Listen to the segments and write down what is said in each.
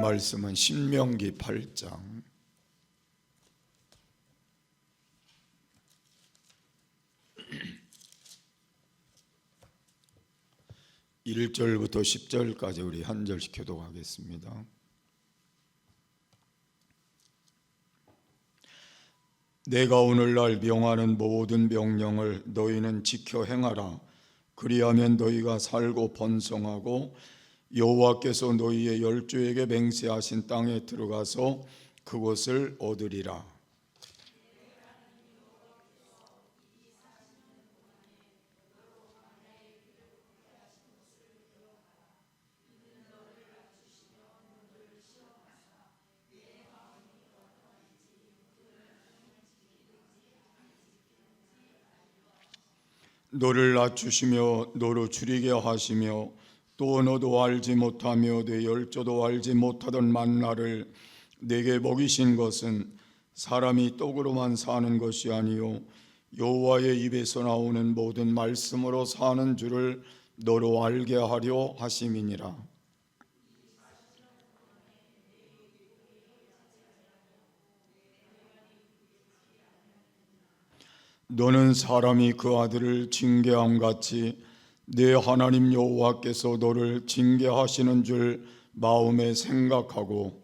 말씀은 신명기 8장 1절부터 10절까지 우리 한 절씩 교독하겠습니다. 내가 오늘날 명하는 모든 명령을 너희는 지켜 행하라. 그리하면 너희가 살고 번성하고 여호와께서 너희의 열조에게 맹세하신 땅에 들어가서 그곳을 얻으리라. 너를 낮추시며 너로 줄이게 하시며 또 너도 알지 못하며 내 열조도 알지 못하던 만나를 내게 먹이신 것은 사람이 떡으로만 사는 것이 아니요 여호와의 입에서 나오는 모든 말씀으로 사는 줄을 너로 알게 하려 하심이니라. 너는 사람이 그 아들을 징계함 같이 내 하나님 여호와께서 너를 징계하시는 줄 마음에 생각하고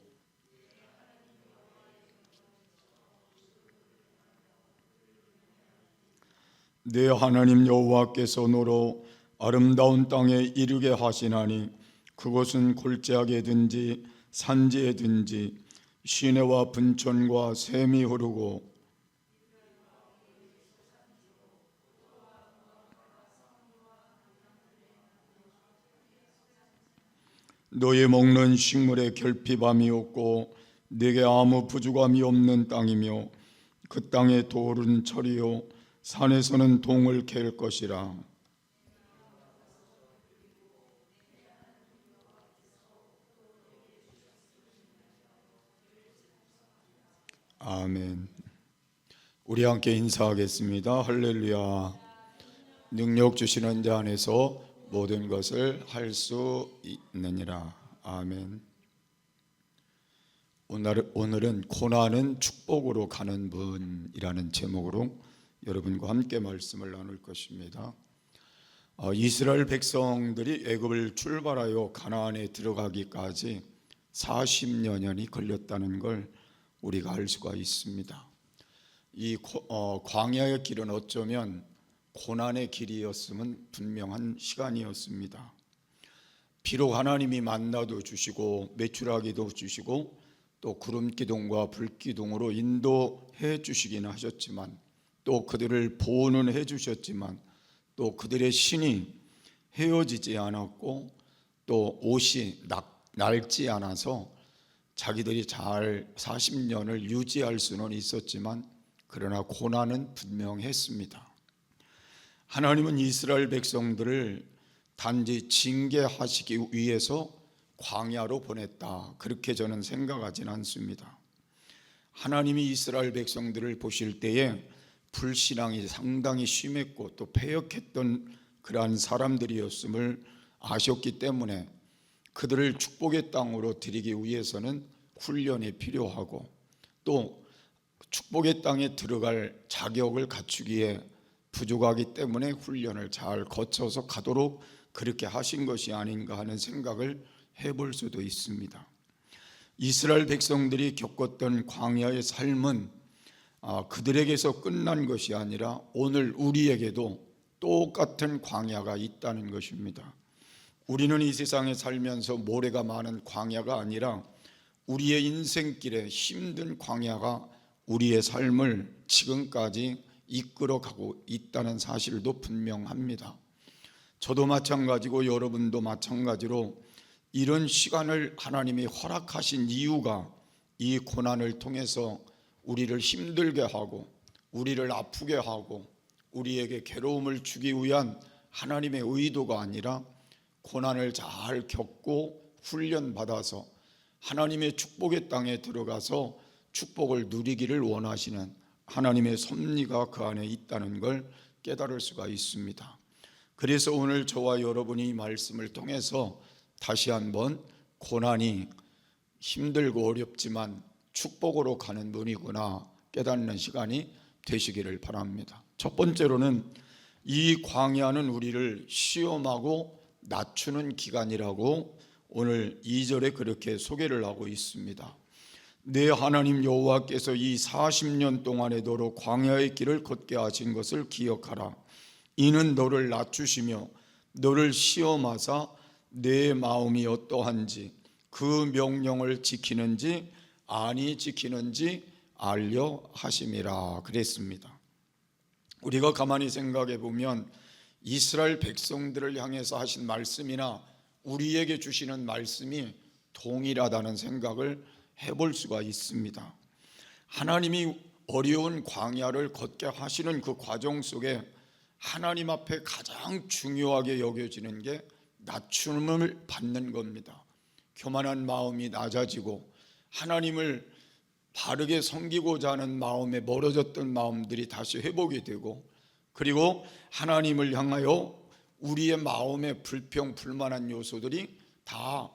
내 하나님 여호와께서 너로 아름다운 땅에 이르게 하시나니 그것은 골짜기에든지 산지에든지 시내와 분천과 샘이 흐르고 너의 먹는 식물에 결핍함이 없고 네게 아무 부족함이 없는 땅이며 그 땅의 돌은 철이요 산에서는 동을 캘 것이라. 아멘. 우리 함께 인사하겠습니다. 할렐루야. 능력 주시는 자 안에서 모든 것을 할 수 있느니라. 아멘. 오늘은 고난은 축복으로 가는 분이라는 제목으로 여러분과 함께 말씀을 나눌 것입니다. 이스라엘 백성들이 애굽을 출발하여 가나안에 들어가기까지 40여년이 걸렸다는 걸 우리가 알 수가 있습니다. 이 광야의 길은 어쩌면 고난의 길이었음은 분명한 시간이었습니다. 비록 하나님이 만나도 주시고 메추라기도 주시고 또 구름기둥과 불기둥으로 인도해 주시긴 하셨지만 또 그들을 보호는 해 주셨지만 또 그들의 신이 헤어지지 않았고 또 옷이 낡지 않아서 자기들이 잘 40년을 유지할 수는 있었지만 그러나 고난은 분명했습니다. 하나님은 이스라엘 백성들을 단지 징계하시기 위해서 광야로 보냈다, 그렇게 저는 생각하지는 않습니다. 하나님이 이스라엘 백성들을 보실 때에 불신앙이 상당히 심했고 또 패역했던 그러한 사람들이었음을 아셨기 때문에 그들을 축복의 땅으로 들이기 위해서는 훈련이 필요하고 또 축복의 땅에 들어갈 자격을 갖추기에 부족하기 때문에 훈련을 잘 거쳐서 가도록 그렇게 하신 것이 아닌가 하는 생각을 해볼 수도 있습니다. 이스라엘 백성들이 겪었던 광야의 삶은 그들에게서 끝난 것이 아니라 오늘 우리에게도 똑같은 광야가 있다는 것입니다. 우리는 이 세상에 살면서 모래가 많은 광야가 아니라 우리의 인생길에 힘든 광야가 우리의 삶을 지금까지 이끌어가고 있다는 사실도 분명합니다. 저도 마찬가지고 여러분도 마찬가지로 이런 시간을 하나님이 허락하신 이유가 이 고난을 통해서 우리를 힘들게 하고 우리를 아프게 하고 우리에게 괴로움을 주기 위한 하나님의 의도가 아니라 고난을 잘 겪고 훈련받아서 하나님의 축복의 땅에 들어가서 축복을 누리기를 원하시는 하나님의 섭리가 그 안에 있다는 걸 깨달을 수가 있습니다. 그래서 오늘 저와 여러분이 이 말씀을 통해서 다시 한번 고난이 힘들고 어렵지만 축복으로 가는 문이구나 깨닫는 시간이 되시기를 바랍니다. 첫 번째로는 이 광야는 우리를 시험하고 낮추는 기간이라고 오늘 2절에 그렇게 소개를 하고 있습니다. 내 하나님 여호와께서 이 40년 동안에 너로 광야의 길을 걷게 하신 것을 기억하라. 이는 너를 낮추시며 너를 시험하사 내 마음이 어떠한지 그 명령을 지키는지 아니 지키는지 알려 하심이라 그랬습니다. 우리가 가만히 생각해 보면 이스라엘 백성들을 향해서 하신 말씀이나 우리에게 주시는 말씀이 동일하다는 생각을 해볼 수가 있습니다. 하나님이 어려운 광야를 걷게 하시는 그 과정 속에 하나님 앞에 가장 중요하게 여겨지는 게 낮춤을 받는 겁니다. 교만한 마음이 낮아지고 하나님을 바르게 섬기고자 하는 마음에 멀어졌던 마음들이 다시 회복이 되고, 그리고 하나님을 향하여 우리의 마음에 불평 불만한 요소들이 다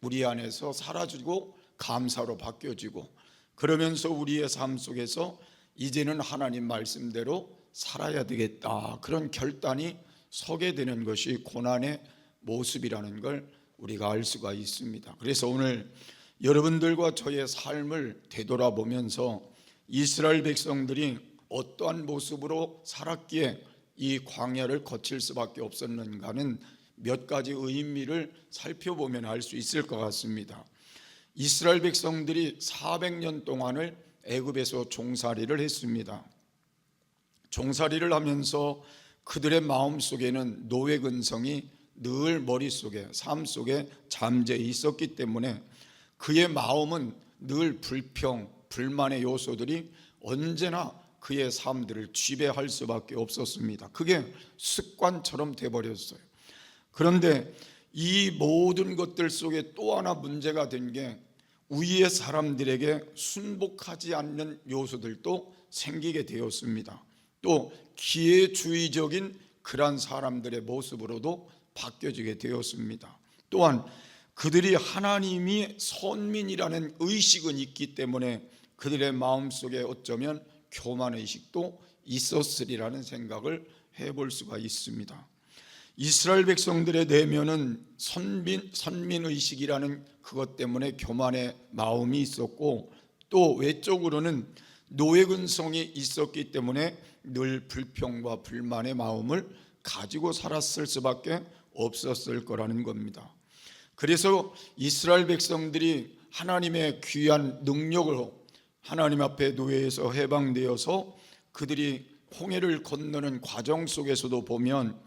우리 안에서 사라지고 감사로 바뀌어지고, 그러면서 우리의 삶 속에서 이제는 하나님 말씀대로 살아야 되겠다, 그런 결단이 서게 되는 것이 고난의 모습이라는 걸 우리가 알 수가 있습니다. 그래서 오늘 여러분들과 저의 삶을 되돌아보면서 이스라엘 백성들이 어떠한 모습으로 살았기에 이 광야를 거칠 수밖에 없었는가는 몇 가지 의미를 살펴보면 알 수 있을 것 같습니다. 이스라엘 백성들이 400년 동안을 애굽에서 종살이를 했습니다. 종살이를 하면서 그들의 마음속에는 노예 근성이 늘 머릿속에 삶 속에 잠재 있었기 때문에 그의 마음은 늘 불평, 불만의 요소들이 언제나 그의 삶들을 지배할 수밖에 없었습니다. 그게 습관처럼 돼버렸어요. 그런데 이 모든 것들 속에 또 하나 문제가 된 게 위의 사람들에게 순복하지 않는 요소들도 생기게 되었습니다. 또 기회주의적인 그런 사람들의 모습으로도 바뀌어지게 되었습니다. 또한 그들이 하나님이 선민이라는 의식은 있기 때문에 그들의 마음속에 어쩌면 교만의식도 있었으리라는 생각을 해볼 수가 있습니다. 이스라엘 백성들의 내면은 선민의식이라는 그것 때문에 교만의 마음이 있었고, 또 외적으로는 노예근성이 있었기 때문에 늘 불평과 불만의 마음을 가지고 살았을 수밖에 없었을 거라는 겁니다. 그래서 이스라엘 백성들이 하나님의 귀한 능력으로 하나님 앞에 노예에서 해방되어서 그들이 홍해를 건너는 과정 속에서도 보면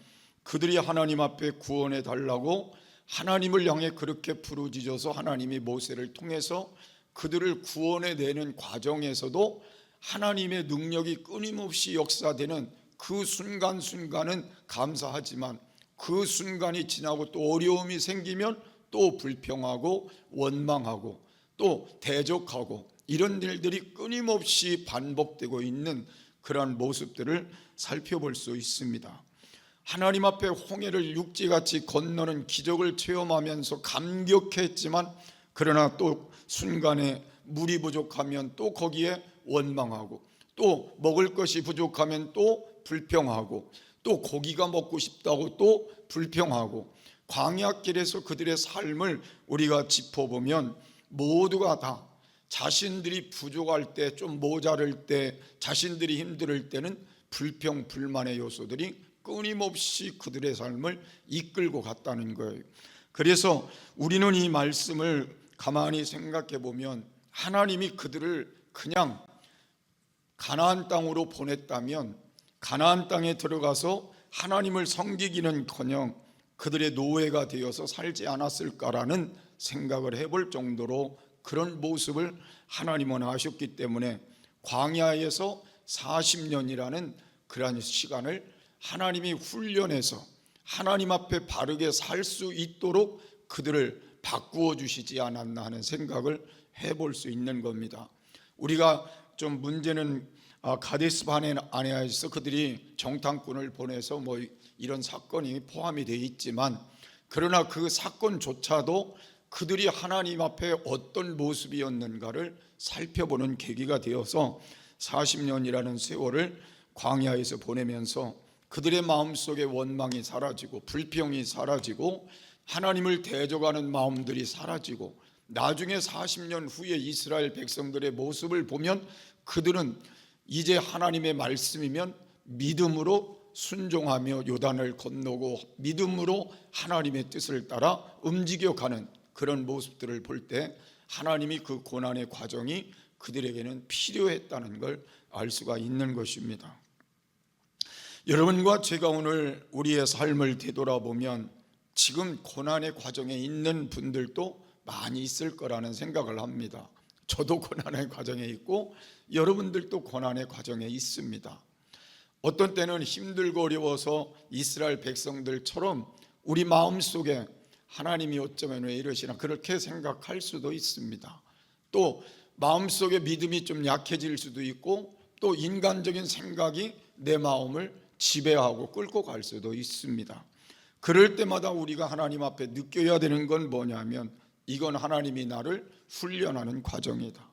그들이 하나님 앞에 구원해 달라고 하나님을 향해 그렇게 부르짖어서 하나님이 모세를 통해서 그들을 구원해 내는 과정에서도 하나님의 능력이 끊임없이 역사되는 그 순간순간은 감사하지만 그 순간이 지나고 또 어려움이 생기면 또 불평하고 원망하고 또 대적하고 이런 일들이 끊임없이 반복되고 있는 그러한 모습들을 살펴볼 수 있습니다. 하나님 앞에 홍해를 육지같이 건너는 기적을 체험하면서 감격했지만 그러나 또 순간에 물이 부족하면 또 거기에 원망하고, 또 먹을 것이 부족하면 또 불평하고, 또 고기가 먹고 싶다고 또 불평하고, 광야길에서 그들의 삶을 우리가 짚어보면 모두가 다 자신들이 부족할 때, 좀 모자랄 때, 자신들이 힘들 때는 불평 불만의 요소들이 끊임없이 그들의 삶을 이끌고 갔다는 거예요. 그래서 우리는 이 말씀을 가만히 생각해 보면 하나님이 그들을 그냥 가나안 땅으로 보냈다면 가나안 땅에 들어가서 하나님을 섬기기는커녕 그들의 노예가 되어서 살지 않았을까라는 생각을 해볼 정도로 그런 모습을 하나님은 하셨기 때문에 광야에서 40년이라는 그러한 시간을 하나님이 훈련해서 하나님 앞에 바르게 살 수 있도록 그들을 바꾸어 주시지 않았나 하는 생각을 해볼 수 있는 겁니다. 우리가 좀 문제는 가데스 바네아에서 그들이 정탐꾼을 보내서 뭐 이런 사건이 포함이 되어 있지만, 그러나 그 사건조차도 그들이 하나님 앞에 어떤 모습이었는가를 살펴보는 계기가 되어서 40년이라는 세월을 광야에서 보내면서 그들의 마음속에 원망이 사라지고 불평이 사라지고 하나님을 대적하는 마음들이 사라지고 나중에 40년 후에 이스라엘 백성들의 모습을 보면 그들은 이제 하나님의 말씀이면 믿음으로 순종하며 요단을 건너고 믿음으로 하나님의 뜻을 따라 움직여가는 그런 모습들을 볼 때 하나님이 그 고난의 과정이 그들에게는 필요했다는 걸 알 수가 있는 것입니다. 여러분과 제가 오늘 우리의 삶을 되돌아보면 지금 고난의 과정에 있는 분들도 많이 있을 거라는 생각을 합니다. 저도 고난의 과정에 있고 여러분들도 고난의 과정에 있습니다. 어떤 때는 힘들고 어려워서 이스라엘 백성들처럼 우리 마음속에 하나님이 어쩌면 왜 이러시나 그렇게 생각할 수도 있습니다. 또 마음속에 믿음이 좀 약해질 수도 있고 또 인간적인 생각이 내 마음을 지배하고 끌고 갈 수도 있습니다. 그럴 때마다 우리가 하나님 앞에 느껴야 되는 건 뭐냐면 이건 하나님이 나를 훈련하는 과정이다.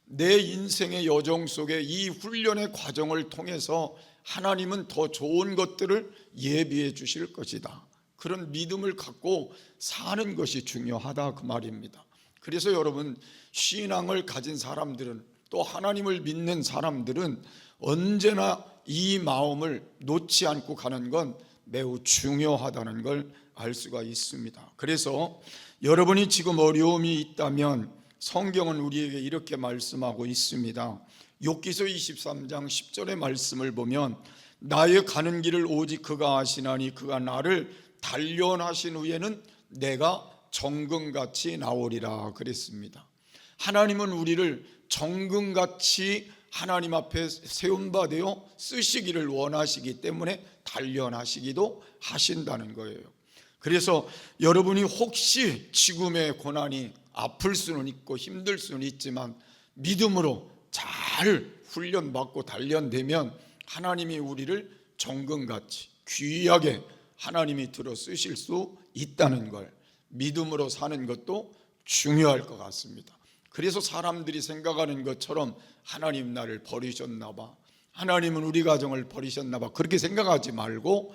내 인생의 여정 속에 이 훈련의 과정을 통해서 하나님은 더 좋은 것들을 예비해 주실 것이다. 그런 믿음을 갖고 사는 것이 중요하다 그 말입니다. 그래서 여러분 신앙을 가진 사람들은 또 하나님을 믿는 사람들은 언제나 이 마음을 놓지 않고 가는 건 매우 중요하다는 걸 알 수가 있습니다. 그래서 여러분이 지금 어려움이 있다면 성경은 우리에게 이렇게 말씀하고 있습니다. 욥기서 23장 10절의 말씀을 보면 나의 가는 길을 오직 그가 아시나니 그가 나를 단련하신 후에는 내가 정금같이 나오리라 그랬습니다. 하나님은 우리를 정금같이 하나님 앞에 세운 바 되어 쓰시기를 원하시기 때문에 단련하시기도 하신다는 거예요. 그래서 여러분이 혹시 지금의 고난이 아플 수는 있고 힘들 수는 있지만 믿음으로 잘 훈련받고 단련되면 하나님이 우리를 정금같이 귀하게 하나님이 들어 쓰실 수 있다는 걸 믿음으로 사는 것도 중요할 것 같습니다. 그래서 사람들이 생각하는 것처럼 하나님 나를 버리셨나 봐, 하나님은 우리 가정을 버리셨나 봐 그렇게 생각하지 말고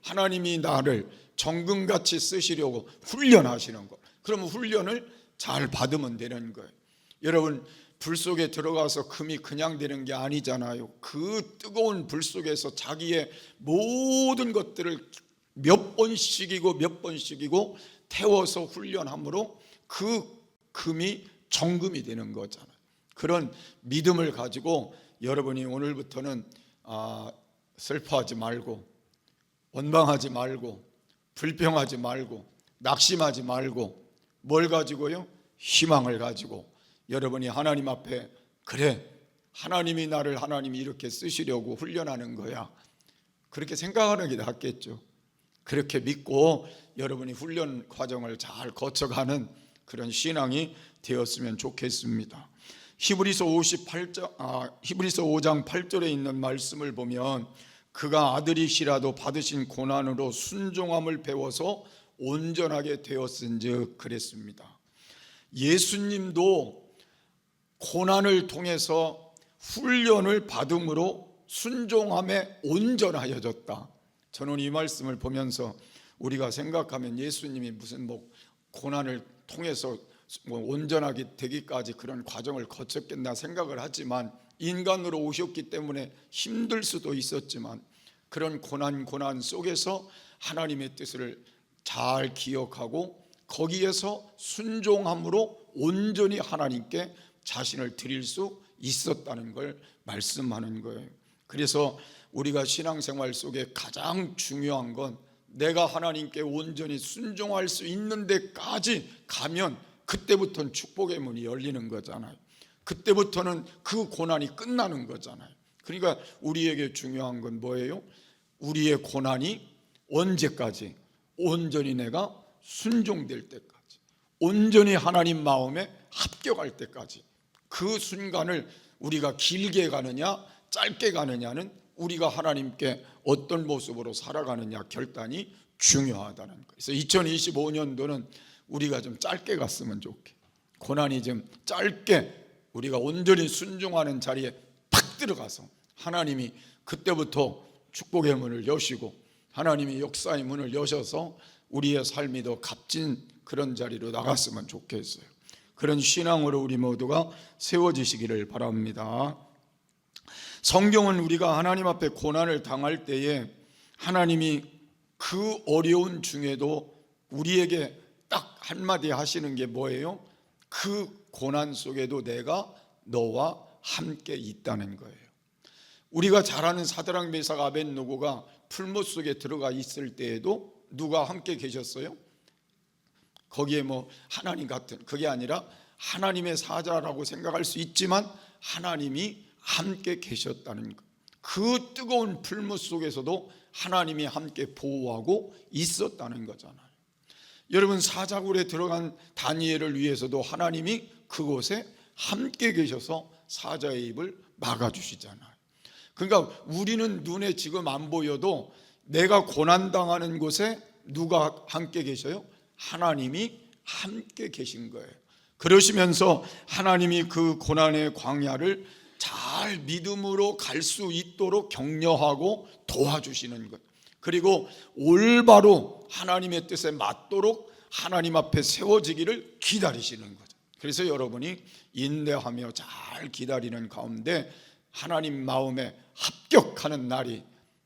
하나님이 나를 정금같이 쓰시려고 훈련하시는 것. 그러면 훈련을 잘 받으면 되는 거예요. 여러분 불 속에 들어가서 금이 그냥 되는 게 아니잖아요. 그 뜨거운 불 속에서 자기의 모든 것들을 몇 번씩이고 태워서 훈련함으로 그 금이 정금이 되는 거잖아요. 그런 믿음을 가지고 여러분이 오늘부터는 슬퍼하지 말고 원망하지 말고 불평하지 말고 낙심하지 말고 뭘 가지고요? 희망을 가지고 여러분이 하나님 앞에 그래 하나님이 나를 하나님이 이렇게 쓰시려고 훈련하는 거야 그렇게 생각하는 게 낫겠죠. 그렇게 믿고 여러분이 훈련 과정을 잘 거쳐가는 그런 신앙이 되었으면 좋겠습니다. 히브리서 5장 8절에 있는 말씀을 보면 그가 아들이시라도 받으신 고난으로 순종함을 배워서 온전하게 되었은즉 그랬습니다. 예수님도 고난을 통해서 훈련을 받음으로 순종함에 온전하여졌다. 저는 이 말씀을 보면서 우리가 생각하면 예수님이 무슨 고난을 통해서 온전하게 되기까지 그런 과정을 거쳤겠나 생각을 하지만 인간으로 오셨기 때문에 힘들 수도 있었지만 그런 고난 속에서 하나님의 뜻을 잘 기억하고 거기에서 순종함으로 온전히 하나님께 자신을 드릴 수 있었다는 걸 말씀하는 거예요. 그래서 우리가 신앙생활 속에 가장 중요한 건 내가 하나님께 온전히 순종할 수 있는 데까지 가면 그때부터는 축복의 문이 열리는 거잖아요. 그때부터는 그 고난이 끝나는 거잖아요. 그러니까 우리에게 중요한 건 뭐예요? 우리의 고난이 언제까지? 온전히 내가 순종될 때까지, 온전히 하나님 마음에 합격할 때까지. 그 순간을 우리가 길게 가느냐 짧게 가느냐는 우리가 하나님께 어떤 모습으로 살아가느냐 결단이 중요하다는 거예요. 그래서 2025년도는 우리가 좀 짧게 갔으면 좋게, 고난이 좀 짧게 우리가 온전히 순종하는 자리에 탁 들어가서 하나님이 그때부터 축복의 문을 여시고 하나님이 역사의 문을 여셔서 우리의 삶이 더 값진 그런 자리로 나갔으면 좋겠어요. 그런 신앙으로 우리 모두가 세워지시기를 바랍니다. 성경은 우리가 하나님 앞에 고난을 당할 때에 하나님이 그 어려운 중에도 우리에게 딱 한마디 하시는 게 뭐예요? 그 고난 속에도 내가 너와 함께 있다는 거예요. 우리가 잘 아는 사드락 메삭 아벳느고가 풀무 속에 들어가 있을 때에도 누가 함께 계셨어요? 거기에 뭐 하나님 같은, 그게 아니라 하나님의 사자라고 생각할 수 있지만 하나님이 함께 계셨다는 것. 그 뜨거운 풀무 속에서도 하나님이 함께 보호하고 있었다는 거잖아요. 여러분, 사자굴에 들어간 다니엘을 위해서도 하나님이 그곳에 함께 계셔서 사자의 입을 막아주시잖아요. 그러니까 우리는 눈에 지금 안 보여도 내가 고난당하는 곳에 누가 함께 계셔요? 하나님이 함께 계신 거예요. 그러시면서 하나님이 그 고난의 광야를 잘 믿음으로 갈 수 있도록 격려하고 도와주시는 것, 그리고 올바로 하나님의 뜻에 맞도록 하나님 앞에 세워지기를 기다리시는 거죠. 그래서 여러분이 인내하며 잘 기다리는 가운데 하나님 마음에 합격하는 날이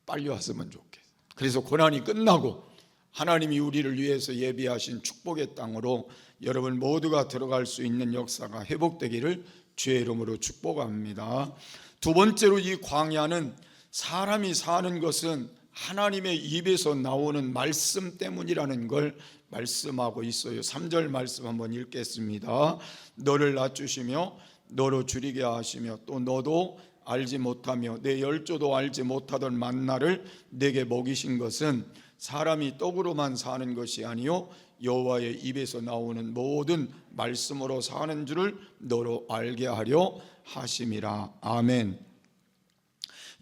빨리 왔으면 좋겠어요. 그래서 고난이 끝나고 하나님이 우리를 위해서 예비하신 축복의 땅으로 여러분 모두가 들어갈 수 있는 역사가 회복되기를 주의 이름으로 축복합니다. 두 번째로, 이 광야는 사람이 사는 것은 하나님의 입에서 나오는 말씀 때문이라는 걸 말씀하고 있어요. 3절 말씀 한번 읽겠습니다. 너를 낮추시며 너로 줄이게 하시며 또 너도 알지 못하며 내 열조도 알지 못하던 만나를 내게 먹이신 것은 사람이 떡으로만 사는 것이 아니요 여호와의 입에서 나오는 모든 말씀으로 사는 줄을 너로 알게 하려 하심이라. 아멘.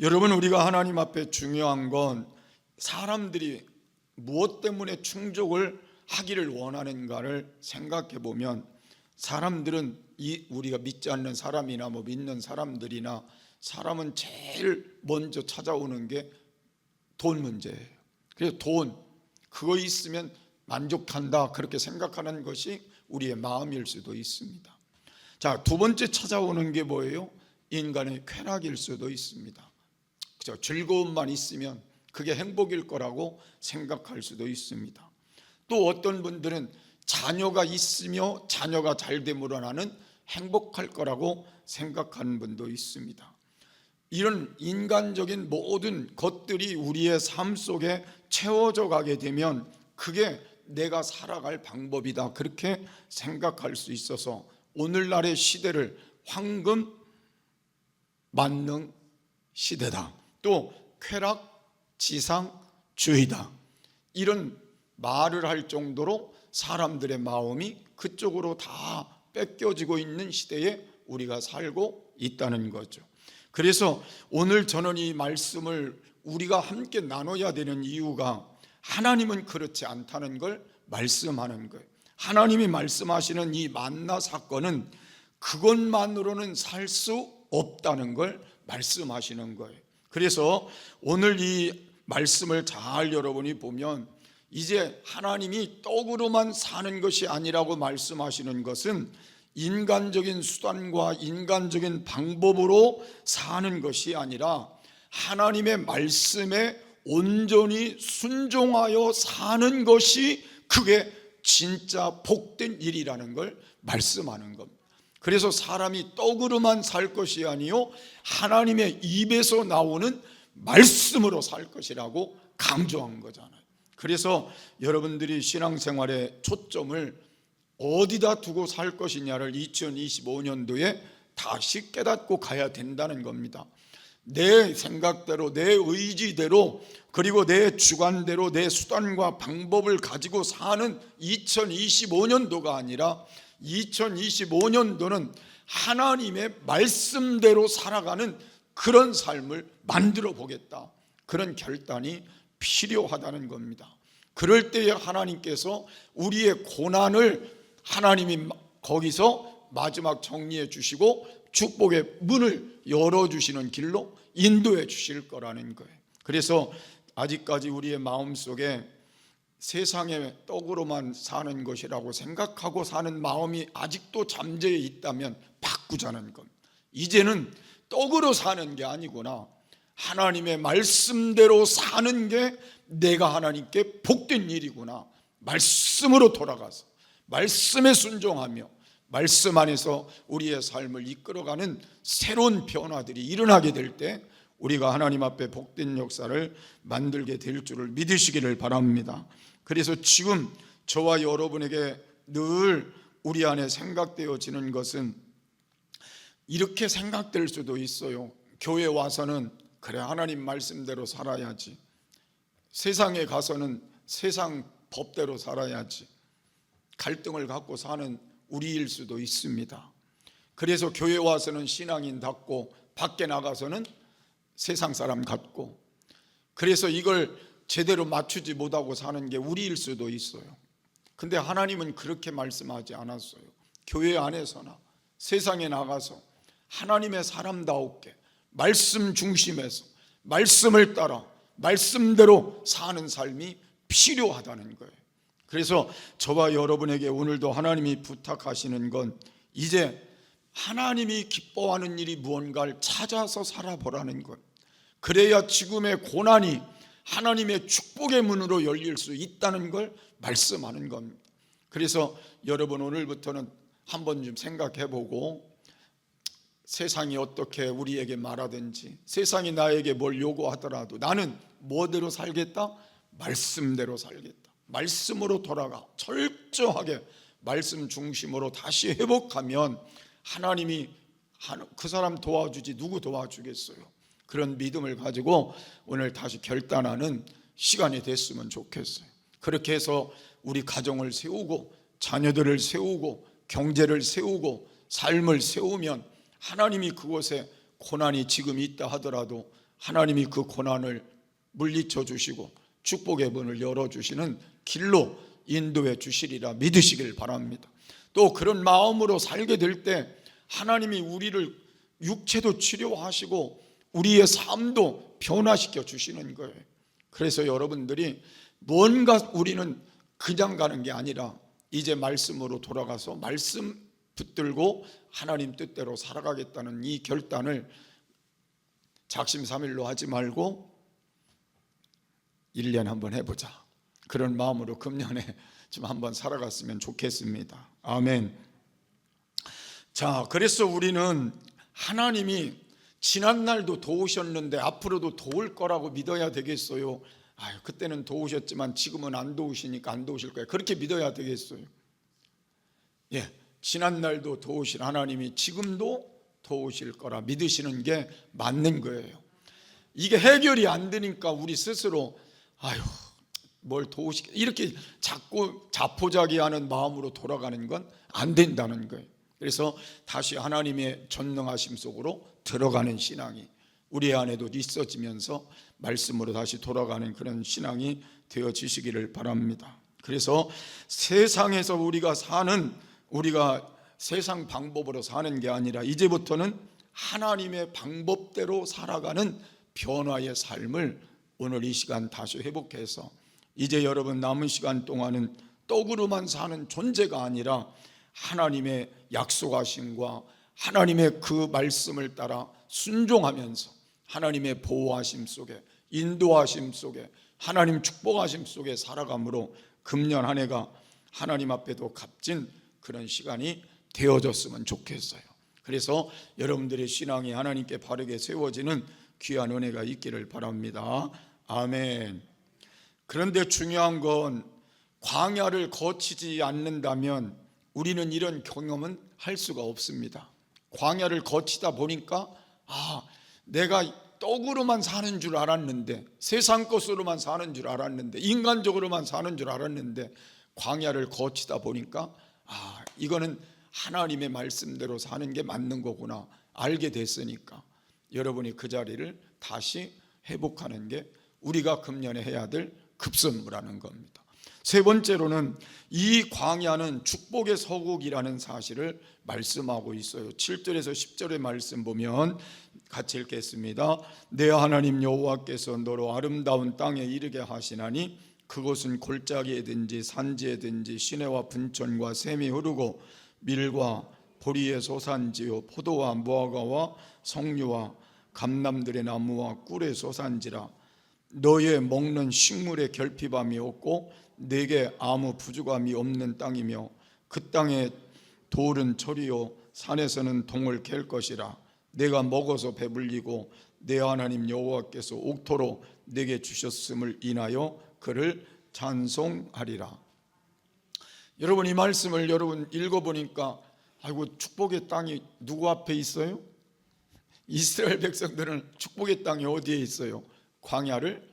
여러분, 우리가 하나님 앞에 중요한 건 사람들이 무엇 때문에 충족을 하기를 원하는가를 생각해 보면, 사람들은 우리가 믿지 않는 사람이나 뭐 믿는 사람들이나 사람은 제일 먼저 찾아오는 게 돈 문제예요. 그래서 돈, 그거 있으면 만족한다, 그렇게 생각하는 것이 우리의 마음일 수도 있습니다. 자, 두 번째 찾아오는 게 뭐예요? 인간의 쾌락일 수도 있습니다. 그죠? 즐거움만 있으면 그게 행복일 거라고 생각할 수도 있습니다. 또 어떤 분들은 자녀가 있으며 자녀가 잘 됨으로 나는 행복할 거라고 생각하는 분도 있습니다. 이런 인간적인 모든 것들이 우리의 삶 속에 채워져 가게 되면 그게 내가 살아갈 방법이다, 그렇게 생각할 수 있어서 오늘날의 시대를 황금 만능 시대다, 또 쾌락 지상주의다, 이런 말을 할 정도로 사람들의 마음이 그쪽으로 다 뺏겨지고 있는 시대에 우리가 살고 있다는 거죠. 그래서 오늘 저는 이 말씀을 우리가 함께 나눠야 되는 이유가 하나님은 그렇지 않다는 걸 말씀하는 거예요. 하나님이 말씀하시는 이 만나 사건은 그것만으로는 살 수 없다는 걸 말씀하시는 거예요. 그래서 오늘 이 말씀을 잘 여러분이 보면 이제 하나님이 떡으로만 사는 것이 아니라고 말씀하시는 것은 인간적인 수단과 인간적인 방법으로 사는 것이 아니라 하나님의 말씀에 온전히 순종하여 사는 것이 그게 진짜 복된 일이라는 걸 말씀하는 겁니다. 그래서 사람이 떡으로만 살 것이 아니요 하나님의 입에서 나오는 말씀으로 살 것이라고 강조한 거잖아요. 그래서 여러분들이 신앙생활의 초점을 어디다 두고 살 것이냐를 2025년도에 다시 깨닫고 가야 된다는 겁니다. 내 생각대로, 내 의지대로, 그리고 내 주관대로 내 수단과 방법을 가지고 사는 2025년도가 아니라 2025년도는 하나님의 말씀대로 살아가는 그런 삶을 만들어 보겠다, 그런 결단이 필요하다는 겁니다. 그럴 때에 하나님께서 우리의 고난을 하나님이 거기서 마지막 정리해 주시고 축복의 문을 열어주시는 길로 인도해 주실 거라는 거예요. 그래서 아직까지 우리의 마음속에 세상의 떡으로만 사는 것이라고 생각하고 사는 마음이 아직도 잠재해 있다면 바꾸자는 겁니다. 이제는 떡으로 사는 게 아니구나, 하나님의 말씀대로 사는 게 내가 하나님께 복된 일이구나, 말씀으로 돌아가서 말씀에 순종하며 말씀 안에서 우리의 삶을 이끌어가는 새로운 변화들이 일어나게 될 때 우리가 하나님 앞에 복된 역사를 만들게 될 줄을 믿으시기를 바랍니다. 그래서 지금 저와 여러분에게 늘 우리 안에 생각되어지는 것은 이렇게 생각될 수도 있어요. 교회 와서는 그래, 하나님 말씀대로 살아야지, 세상에 가서는 세상 법대로 살아야지, 갈등을 갖고 사는 우리일 수도 있습니다. 그래서 교회 와서는 신앙인답고 밖에 나가서는 세상 사람 같고, 그래서 이걸 제대로 맞추지 못하고 사는 게 우리일 수도 있어요. 근데 하나님은 그렇게 말씀하지 않았어요. 교회 안에서나 세상에 나가서 하나님의 사람다웠게 말씀 중심에서 말씀을 따라 말씀대로 사는 삶이 필요하다는 거예요. 그래서 저와 여러분에게 오늘도 하나님이 부탁하시는 건 이제 하나님이 기뻐하는 일이 무언가를 찾아서 살아보라는 것. 그래야 지금의 고난이 하나님의 축복의 문으로 열릴 수 있다는 걸 말씀하는 겁니다. 그래서 여러분, 오늘부터는 한번 좀 생각해보고, 세상이 어떻게 우리에게 말하든지, 세상이 나에게 뭘 요구하더라도 나는 뭐대로 살겠다? 말씀대로 살겠다. 말씀으로 돌아가 철저하게 말씀 중심으로 다시 회복하면 하나님이 그 사람 도와주지 누구 도와주겠어요? 그런 믿음을 가지고 오늘 다시 결단하는 시간이 됐으면 좋겠어요. 그렇게 해서 우리 가정을 세우고 자녀들을 세우고 경제를 세우고 삶을 세우면 하나님이 그곳에 고난이 지금 있다 하더라도 하나님이 그 고난을 물리쳐 주시고 축복의 문을 열어주시는 길로 인도해 주시리라 믿으시길 바랍니다. 또 그런 마음으로 살게 될 때 하나님이 우리를 육체도 치료하시고 우리의 삶도 변화시켜 주시는 거예요. 그래서 여러분들이 뭔가 우리는 그냥 가는 게 아니라 이제 말씀으로 돌아가서 말씀 붙들고 하나님 뜻대로 살아가겠다는 이 결단을 작심삼일로 하지 말고 1년 한번 해보자, 그런 마음으로 금년에 좀 한번 살아갔으면 좋겠습니다. 아멘. 자, 그래서 우리는 하나님이 지난날도 도우셨는데 앞으로도 도울 거라고 믿어야 되겠어요? 아유, 그때는 도우셨지만 지금은 안 도우시니까 안 도우실 거예요, 그렇게 믿어야 되겠어요? 예, 지난날도 도우신 하나님이 지금도 도우실 거라 믿으시는 게 맞는 거예요. 이게 해결이 안 되니까 우리 스스로 아유, 뭘 도우시, 이렇게 자꾸 자포자기하는 마음으로 돌아가는 건 안 된다는 거예요. 그래서 다시 하나님의 전능하심 속으로 들어가는 신앙이 우리 안에도 있어지면서 말씀으로 다시 돌아가는 그런 신앙이 되어지시기를 바랍니다. 그래서 세상에서 우리가 세상 방법으로 사는 게 아니라 이제부터는 하나님의 방법대로 살아가는 변화의 삶을 오늘 이 시간 다시 회복해서 이제 여러분 남은 시간 동안은 떡으로만 사는 존재가 아니라 하나님의 약속하심과 하나님의 그 말씀을 따라 순종하면서 하나님의 보호하심 속에 인도하심 속에 하나님 축복하심 속에 살아감으로 금년 한 해가 하나님 앞에도 값진 그런 시간이 되어졌으면 좋겠어요. 그래서 여러분들의 신앙이 하나님께 바르게 세워지는 귀한 은혜가 있기를 바랍니다. 아멘. 그런데 중요한 건 광야를 거치지 않는다면 우리는 이런 경험은 할 수가 없습니다. 광야를 거치다 보니까 내가 떡으로만 사는 줄 알았는데, 세상 것으로만 사는 줄 알았는데, 인간적으로만 사는 줄 알았는데 광야를 거치다 보니까 이거는 하나님의 말씀대로 사는 게 맞는 거구나 알게 됐으니까 여러분이 그 자리를 다시 회복하는 게 우리가 금년에 해야 될 급선무라는 겁니다. 세 번째로는 이 광야는 축복의 서국이라는 사실을 말씀하고 있어요. 7절에서 10절의 말씀 보면 같이 읽겠습니다. 내 하나님 여호와께서 너로 아름다운 땅에 이르게 하시나니 그곳은 골짜기에든지 산지에든지 시내와 분천과 샘이 흐르고 밀과 보리의 소산지요 포도와 무화과와 석류와 감람들의 나무와 꿀의 소산지라. 너의 먹는 식물의 결핍함이 없고 내게 아무 부족함이 없는 땅이며 그 땅에 돌은 철이요 산에서는 동을 캘 것이라. 내가 먹어서 배불리고 내 하나님 여호와께서 옥토로 내게 주셨음을 인하여 그를 찬송하리라. 여러분, 이 말씀을 여러분 읽어보니까 아이고, 축복의 땅이 누구 앞에 있어요? 이스라엘 백성들은 축복의 땅이 어디에 있어요? 광야를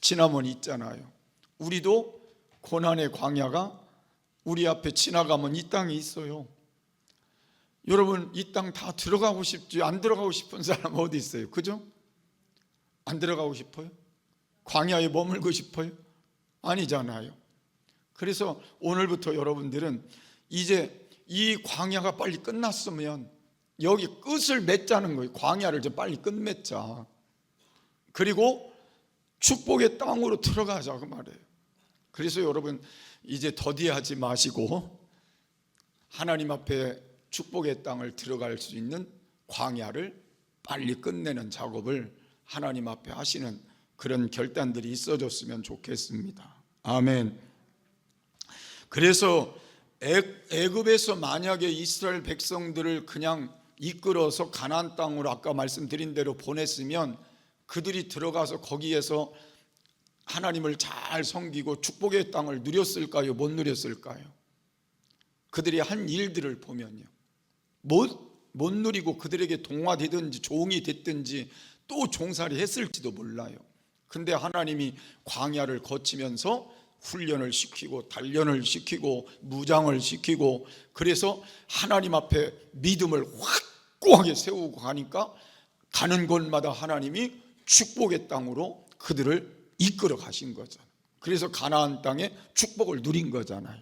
지나면 있잖아요. 우리도 고난의 광야가 우리 앞에 지나가면 이 땅이 있어요. 여러분, 이 땅 다 들어가고 싶지, 안 들어가고 싶은 사람 어디 있어요? 그죠? 안 들어가고 싶어요? 광야에 머물고 싶어요? 아니잖아요. 그래서 오늘부터 여러분들은 이제 이 광야가 빨리 끝났으면 여기 끝을 맺자는 거예요. 광야를 좀 빨리 끝맺자. 그리고 축복의 땅으로 들어가자 그 말이에요. 그래서 여러분, 이제 더디하지 마시고 하나님 앞에 축복의 땅을 들어갈 수 있는 광야를 빨리 끝내는 작업을 하나님 앞에 하시는 그런 결단들이 있어졌으면 좋겠습니다. 아멘. 그래서 애굽에서 만약에 이스라엘 백성들을 그냥 이끌어서 가나안 땅으로 아까 말씀드린 대로 보냈으면 그들이 들어가서 거기에서 하나님을 잘 섬기고 축복의 땅을 누렸을까요? 못 누렸을까요? 그들이 한 일들을 보면요, 못 누리고 그들에게 동화되든지 종이 됐든지 또 종살이 했을지도 몰라요. 근데 하나님이 광야를 거치면서 훈련을 시키고 단련을 시키고 무장을 시키고 그래서 하나님 앞에 믿음을 확고하게 세우고 가니까 가는 곳마다 하나님이 축복의 땅으로 그들을 이끌어 가신 거잖아요. 그래서 가나안 땅에 축복을 누린 거잖아요.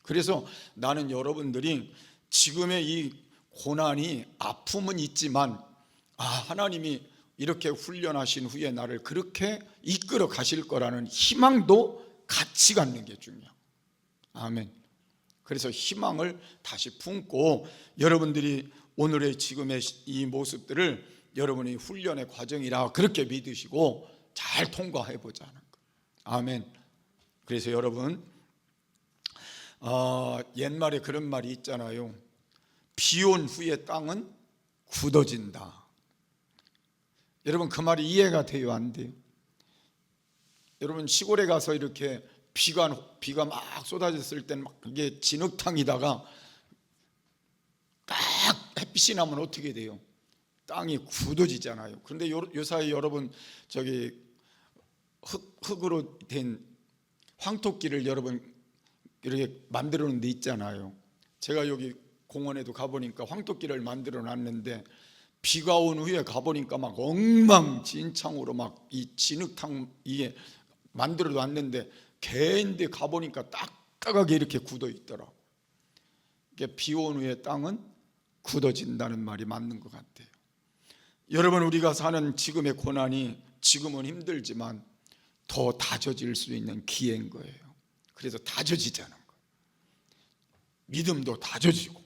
그래서 나는 여러분들이 지금의 이 고난이 아픔은 있지만 하나님이 이렇게 훈련하신 후에 나를 그렇게 이끌어 가실 거라는 희망도 같이 갖는 게 중요해요. 아멘. 그래서 희망을 다시 품고 여러분들이 오늘의 지금의 이 모습들을 여러분이 훈련의 과정이라 그렇게 믿으시고 잘 통과해보자는 거예요. 아멘. 그래서 여러분, 옛말에 그런 말이 있잖아요. 비 온 후에 땅은 굳어진다. 여러분, 그 말이 이해가 돼요, 안 돼요? 여러분, 시골에 가서 이렇게 비가 막 쏟아졌을 때는 막 이게 진흙탕이다가 딱 햇빛이 나면 어떻게 돼요? 땅이 굳어지잖아요. 그런데 요 사이 여러분 저기 흙으로 된 황토끼를 여러분 이렇게 만들어 놓은 데 있잖아요. 제가 여기 공원에도 가보니까 황토끼를 만들어 놨는데 비가 온 후에 가보니까 막 엉망진창으로 막 이 진흙탕 이게 만들어 놨는데 개인데 가보니까 딱딱하게 이렇게 굳어 있더라고. 이게 비 온 후에 땅은 굳어진다는 말이 맞는 것 같아요. 여러분, 우리가 사는 지금의 고난이 지금은 힘들지만 더 다져질 수 있는 기회인 거예요. 그래서 다져지자는 거예요. 믿음도 다져지고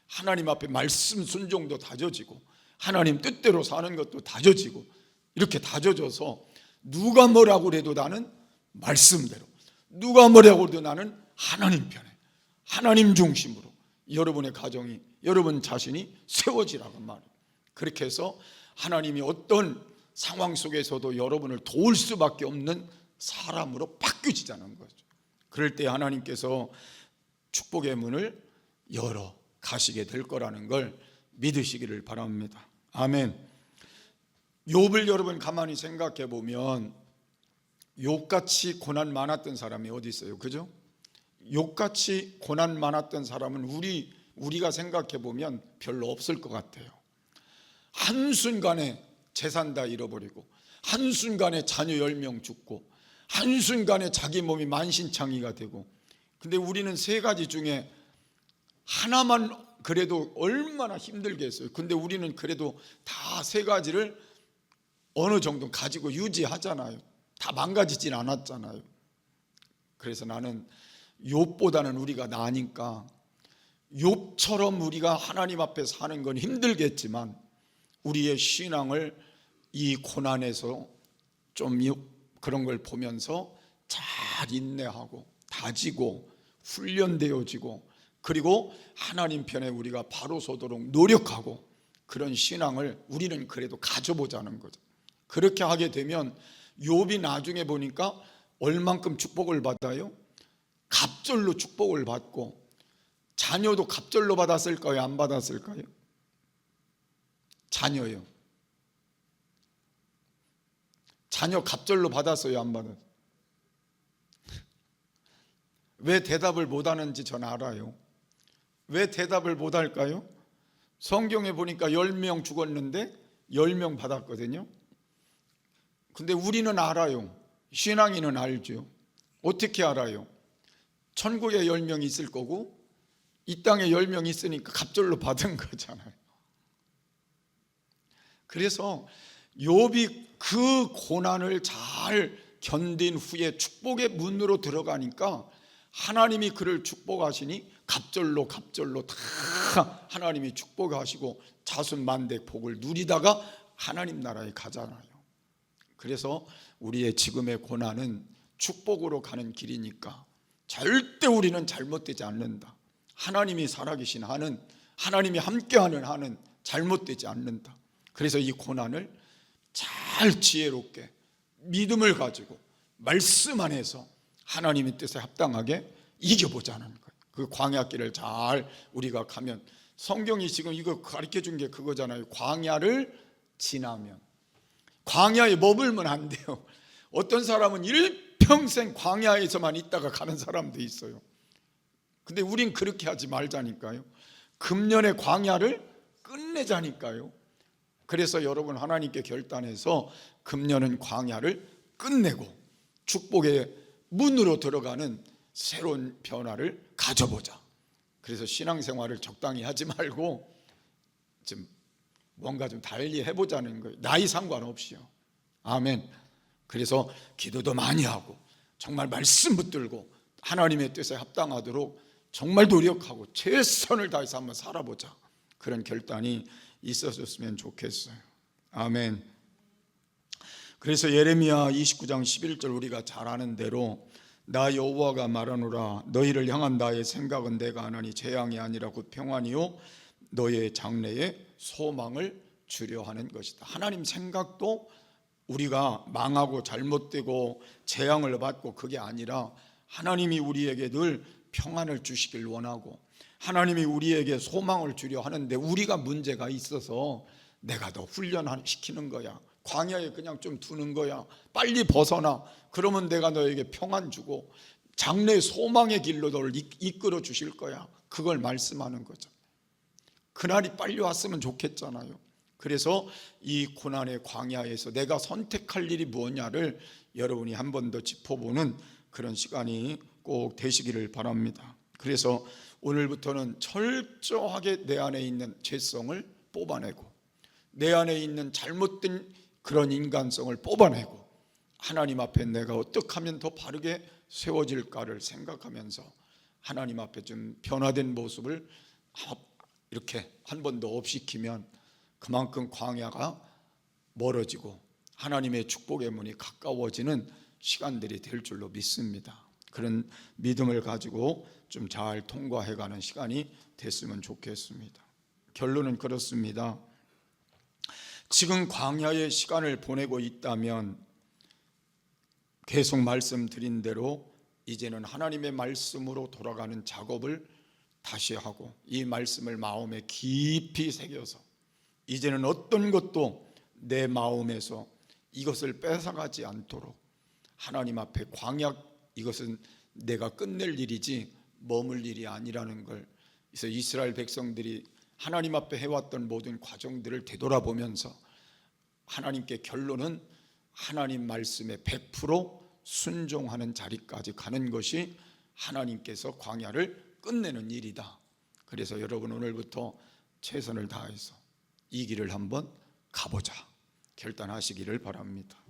하나님 앞에 말씀 순종도 다져지고 하나님 뜻대로 사는 것도 다져지고 이렇게 다져져서 누가 뭐라고 그래도 나는 말씀대로, 누가 뭐라고 해도 나는 하나님 편에, 하나님 중심으로 여러분의 가정이, 여러분 자신이 세워지라고 말이에요. 그렇게 해서 하나님이 어떤 상황 속에서도 여러분을 도울 수밖에 없는 사람으로 바뀌어지자는 거죠. 그럴 때 하나님께서 축복의 문을 열어 가시게 될 거라는 걸 믿으시기를 바랍니다. 아멘. 욥을 여러분 가만히 생각해 보면 욥같이 고난 많았던 사람이 어디 있어요? 그죠? 욥같이 고난 많았던 사람은 우리가 생각해 보면 별로 없을 것 같아요. 한순간에 재산 다 잃어버리고, 한순간에 자녀 10명 죽고, 한순간에 자기 몸이 만신창이가 되고. 근데 우리는 세 가지 중에 하나만 그래도 얼마나 힘들겠어요. 근데 우리는 그래도 다 세 가지를 어느 정도 가지고 유지하잖아요. 다 망가지진 않았잖아요. 그래서 나는 욥보다는 우리가 나으니까, 욥처럼 우리가 하나님 앞에 사는 건 힘들겠지만 우리의 신앙을 이 고난에서 좀 그런 걸 보면서 잘 인내하고 다지고 훈련되어지고, 그리고 하나님 편에 우리가 바로 서도록 노력하고, 그런 신앙을 우리는 그래도 가져보자는 거죠. 그렇게 하게 되면 욥이 나중에 보니까 얼만큼 축복을 받아요? 갑절로 축복을 받고, 자녀도 갑절로 받았을까요? 안 받았을까요? 자녀요. 자녀 갑절로 받았어요? 안 받았어요? 왜 대답을 못하는지 전 알아요. 왜 대답을 못할까요? 성경에 보니까 10명 죽었는데 10명 받았거든요. 근데 우리는 알아요. 신앙인은 알죠. 어떻게 알아요? 천국에 10명 있을 거고 이 땅에 10명 있으니까 갑절로 받은 거잖아요. 그래서 욥이 그 고난을 잘 견딘 후에 축복의 문으로 들어가니까 하나님이 그를 축복하시니 갑절로 다 하나님이 축복하시고 자손만대 복을 누리다가 하나님 나라에 가잖아요. 그래서 우리의 지금의 고난은 축복으로 가는 길이니까 절대 우리는 잘못되지 않는다. 하나님이 살아계신 한은, 하나님이 함께하는 한은 잘못되지 않는다. 그래서 이 고난을 잘 지혜롭게 믿음을 가지고 말씀 안에서 하나님의 뜻에 합당하게 이겨보자는 거예요. 그 광야길을 잘 우리가 가면, 성경이 지금 이거 가르쳐 준 게 그거잖아요. 광야를 지나면, 광야에 머물면 안 돼요. 어떤 사람은 일평생 광야에서만 있다가 가는 사람도 있어요. 근데 우린 그렇게 하지 말자니까요. 금년의 광야를 끝내자니까요. 그래서 여러분, 하나님께 결단해서 금년은 광야를 끝내고 축복의 문으로 들어가는 새로운 변화를 가져보자. 그래서 신앙생활을 적당히 하지 말고 좀 뭔가 좀 달리 해보자는 거예요. 나이 상관없이요. 아멘. 그래서 기도도 많이 하고 정말 말씀 붙들고 하나님의 뜻에 합당하도록 정말 노력하고 최선을 다해서 한번 살아보자. 그런 결단이 있어졌으면 좋겠어요. 아멘. 그래서 예레미야 29장 11절 우리가 잘 아는 대로 나 여호와가 말하노라 너희를 향한 나의 생각은 내가 하나니 재앙이 아니라 곧 평안이요 너의 장래에 소망을 주려 하는 것이다. 하나님 생각도 우리가 망하고 잘못되고 재앙을 받고 그게 아니라 하나님이 우리에게 늘 평안을 주시길 원하고 하나님이 우리에게 소망을 주려 하는데 우리가 문제가 있어서 내가 더 훈련시키는 거야. 광야에 그냥 좀 두는 거야. 빨리 벗어나. 그러면 내가 너에게 평안 주고 장래의 소망의 길로 너를 이끌어 주실 거야. 그걸 말씀하는 거죠. 그날이 빨리 왔으면 좋겠잖아요. 그래서 이 고난의 광야에서 내가 선택할 일이 무엇냐를 여러분이 한 번 더 짚어보는 그런 시간이 꼭 되시기를 바랍니다. 그래서 오늘부터는 철저하게 내 안에 있는 죄성을 뽑아내고 내 안에 있는 잘못된 그런 인간성을 뽑아내고 하나님 앞에 내가 어떻게 하면 더 바르게 세워질까를 생각하면서 하나님 앞에 좀 변화된 모습을 이렇게 한 번 더 업시키면 그만큼 광야가 멀어지고 하나님의 축복의 문이 가까워지는 시간들이 될 줄로 믿습니다. 그런 믿음을 가지고 좀 잘 통과해가는 시간이 됐으면 좋겠습니다. 결론은 그렇습니다. 지금 광야의 시간을 보내고 있다면 계속 말씀드린 대로 이제는 하나님의 말씀으로 돌아가는 작업을 다시 하고 이 말씀을 마음에 깊이 새겨서 이제는 어떤 것도 내 마음에서 이것을 뺏어가지 않도록 하나님 앞에 광야, 이것은 내가 끝낼 일이지 머물 일이 아니라는 걸. 그래서 이스라엘 백성들이 하나님 앞에 해왔던 모든 과정들을 되돌아보면서 하나님께 결론은 하나님 말씀에 100% 순종하는 자리까지 가는 것이 하나님께서 광야를 끝내는 일이다. 그래서 여러분 오늘부터 최선을 다해서 이 길을 한번 가보자 결단하시기를 바랍니다.